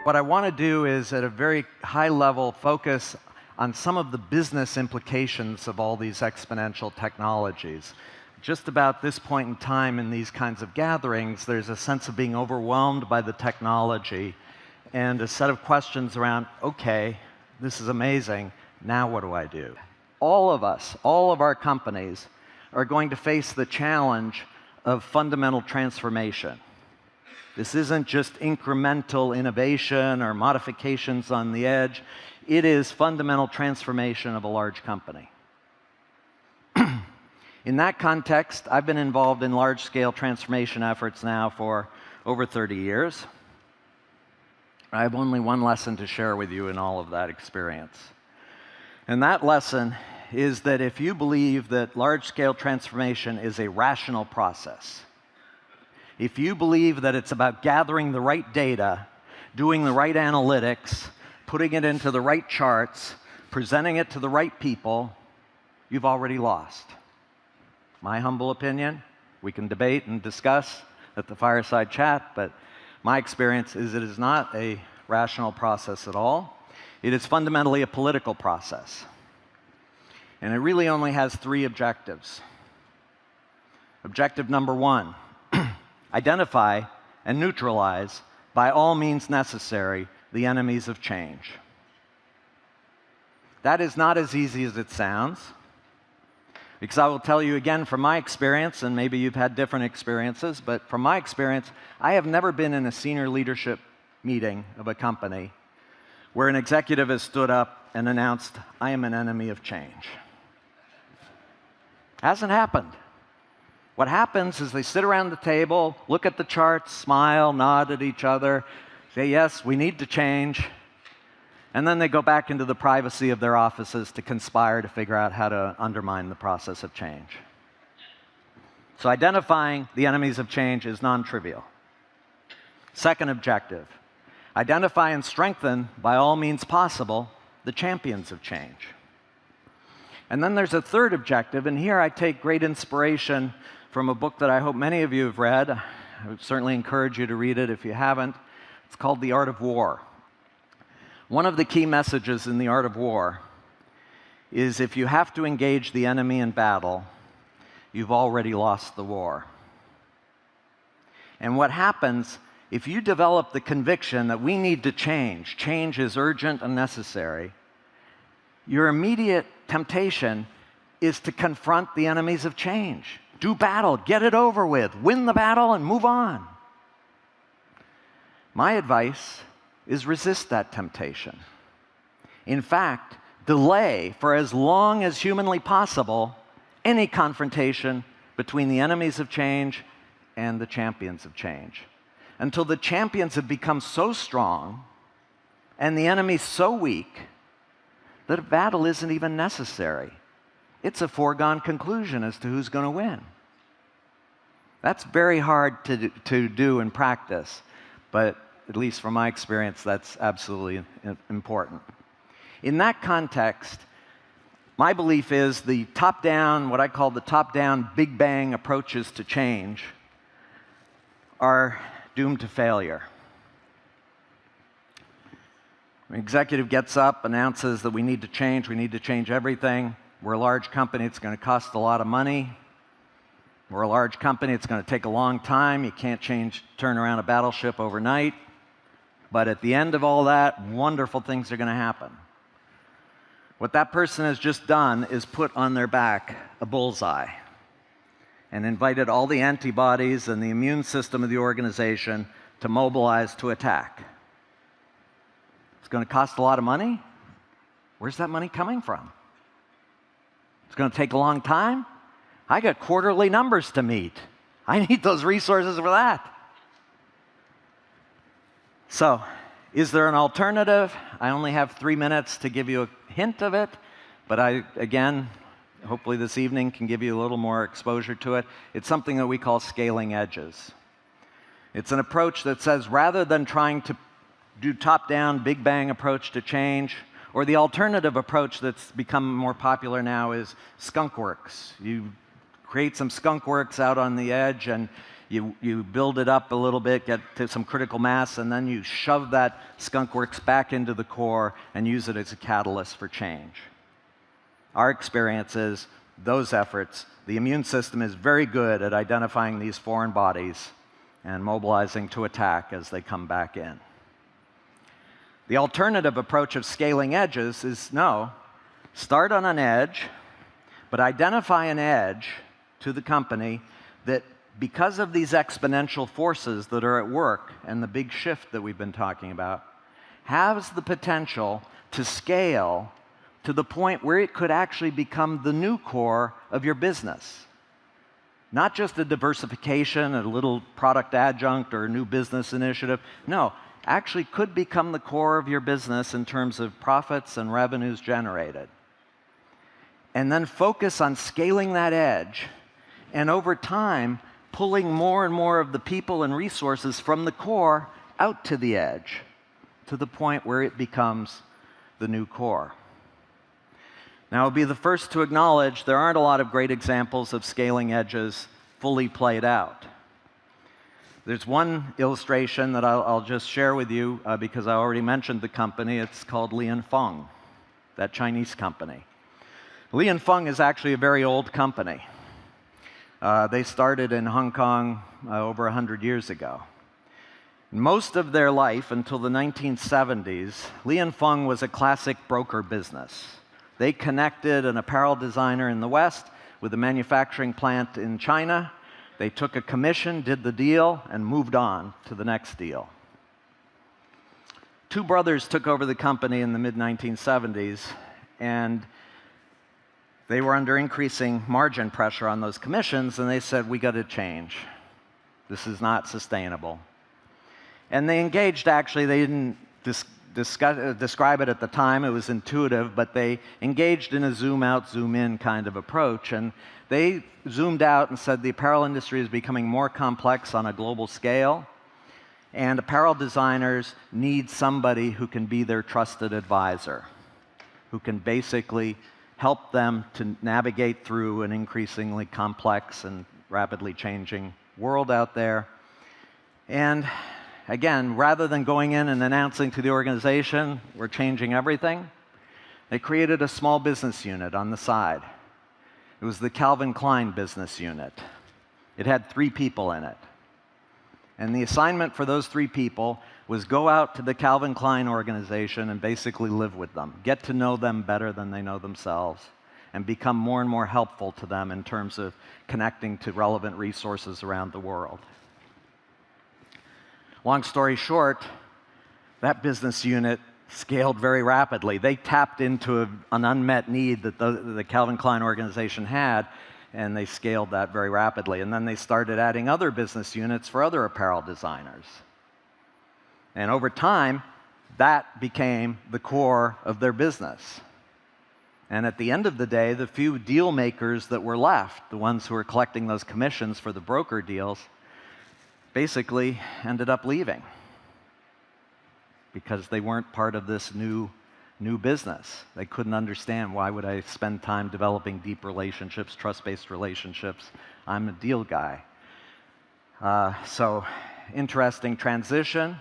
What I want to do is, at a very high level, focus on some of the business implications of all these exponential technologies. Just about this point in time in these kinds of gatherings, there's a sense of being overwhelmed by the technology and a set of questions around, okay, this is amazing, now what do I do? All of us, all of our companies, are going to face the challenge of fundamental transformation. This isn't just incremental innovation or modifications on the edge. It is fundamental transformation of a large company. In that context, I've been involved in large-scale transformation efforts now for over 30 years. I have only one lesson to share with you in all of that experience. And that lesson is that if you believe that large-scale transformation is a rational process, if you believe that it's about gathering the right data, doing the right analytics, putting it into the right charts, presenting it to the right people, you've already lost. My humble opinion, we can debate and discuss at the fireside chat, but my experience is it is not a rational process at all. It is fundamentally a political process. And it really only has three objectives. Objective number one, identify and neutralize, by all means necessary, the enemies of change. That is not as easy as it sounds, because I will tell you again from my experience, and maybe you've had different experiences, but from my experience, I have never been in a senior leadership meeting of a company where an executive has stood up and announced, I am an enemy of change. Hasn't happened. What happens is they sit around the table, look at the charts, smile, nod at each other, say, yes, we need to change, and then they go back into the privacy of their offices to conspire to figure out how to undermine the process of change. So identifying the enemies of change is non-trivial. Second objective, identify and strengthen, by all means possible, the champions of change. And then there's a third objective, and here I take great inspiration from a book that I hope many of you have read. I would certainly encourage you to read it if you haven't. It's called The Art of War. One of the key messages in The Art of War is if you have to engage the enemy in battle, you've already lost the war. And what happens if you develop the conviction that we need to change, change is urgent and necessary, your immediate temptation is to confront the enemies of change. Do battle, get it over with, win the battle and move on. My advice is resist that temptation. In fact, delay for as long as humanly possible any confrontation between the enemies of change and the champions of change, until the champions have become so strong and the enemies so weak that a battle isn't even necessary. It's a foregone conclusion as to who's going to win. That's very hard to do in practice, but at least from my experience, that's absolutely important. In that context, my belief is the top-down, what I call the top-down Big Bang approaches to change are doomed to failure. An executive gets up, announces that we need to change everything. We're a large company, it's going to cost a lot of money. We're a large company, it's going to take a long time. You can't turn around a battleship overnight. But at the end of all that, wonderful things are going to happen. What that person has just done is put on their back a bullseye and invited all the antibodies and the immune system of the organization to mobilize to attack. It's going to cost a lot of money. Where's that money coming from? It's going to take a long time. I got quarterly numbers to meet. I need those resources for that. So, is there an alternative? I only have 3 minutes to give you a hint of it, but again, hopefully this evening can give you a little more exposure to it. It's something that we call scaling edges. It's an approach that says rather than trying to do top-down, Big Bang approach to change, or the alternative approach that's become more popular now is skunk works. You create some skunk works out on the edge, and You build it up a little bit, get to some critical mass, and then you shove that skunkworks back into the core and use it as a catalyst for change. Our experience is those efforts, the immune system is very good at identifying these foreign bodies and mobilizing to attack as they come back in. The alternative approach of scaling edges is no, start on an edge, but identify an edge to the company that, because of these exponential forces that are at work and the big shift that we've been talking about, has the potential to scale to the point where it could actually become the new core of your business. Not just a diversification, a little product adjunct or a new business initiative. No, actually could become the core of your business in terms of profits and revenues generated. And then focus on scaling that edge, and over time, pulling more and more of the people and resources from the core out to the edge, to the point where it becomes the new core. Now, I'll be the first to acknowledge there aren't a lot of great examples of scaling edges fully played out. There's one illustration that I'll just share with you because I already mentioned the company. It's called Li & Fung, that Chinese company. Li & Fung is actually a very old company. They started in Hong Kong over 100 years ago. Most of their life, until the 1970s, Li & Fung was a classic broker business. They connected an apparel designer in the West with a manufacturing plant in China. They took a commission, did the deal, and moved on to the next deal. Two brothers took over the company in the mid-1970s, and they were under increasing margin pressure on those commissions, and they said, we got to change. This is not sustainable. And they engaged, actually, they didn't describe it at the time, it was intuitive, but they engaged in a zoom out, zoom in kind of approach, and they zoomed out and said the apparel industry is becoming more complex on a global scale, and apparel designers need somebody who can be their trusted advisor, who can basically help them to navigate through an increasingly complex and rapidly changing world out there. And again, rather than going in and announcing to the organization, we're changing everything, they created a small business unit on the side. It was the Calvin Klein business unit. It had 3 people in it. And the assignment for those 3 people was go out to the Calvin Klein organization and basically live with them, get to know them better than they know themselves, and become more and more helpful to them in terms of connecting to relevant resources around the world. Long story short, that business unit scaled very rapidly. They tapped into an unmet need that the Calvin Klein organization had, and they scaled that very rapidly. And then they started adding other business units for other apparel designers. And over time, that became the core of their business. And at the end of the day, the few deal makers that were left, the ones who were collecting those commissions for the broker deals, basically ended up leaving because they weren't part of this new business. They couldn't understand, why would I spend time developing deep relationships, trust-based relationships? I'm a deal guy. So interesting transition,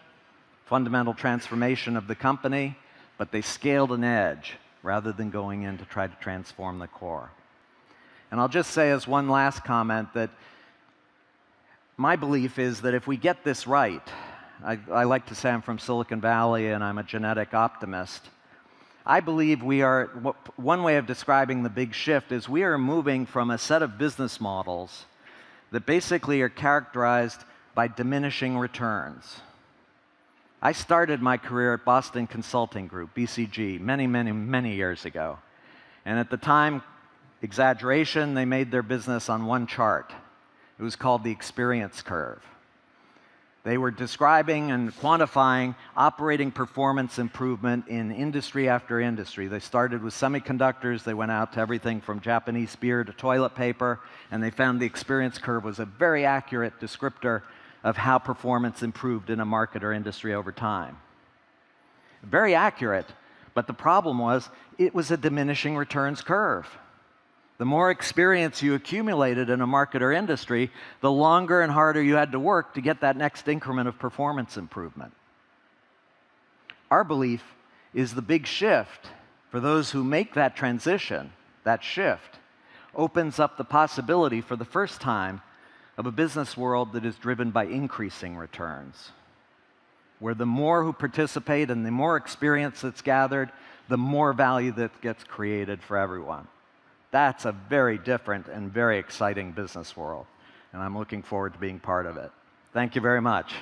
fundamental transformation of the company, but they scaled an edge rather than going in to try to transform the core. And I'll just say as one last comment that my belief is that if we get this right, I like to say I'm from Silicon Valley and I'm a genetic optimist. I believe we are, one way of describing the big shift is we are moving from a set of business models that basically are characterized by diminishing returns. I started my career at Boston Consulting Group, BCG, many years ago. And at the time, exaggeration, they made their business on one chart. It was called the experience curve. They were describing and quantifying operating performance improvement in industry after industry. They started with semiconductors, they went out to everything from Japanese beer to toilet paper, and they found the experience curve was a very accurate descriptor of how performance improved in a market or industry over time. Very accurate, but the problem was it was a diminishing returns curve. The more experience you accumulated in a market or industry, the longer and harder you had to work to get that next increment of performance improvement. Our belief is the big shift, for those who make that transition, that shift, opens up the possibility for the first time of a business world that is driven by increasing returns, where the more who participate and the more experience that's gathered, the more value that gets created for everyone. That's a very different and very exciting business world, and I'm looking forward to being part of it. Thank you very much.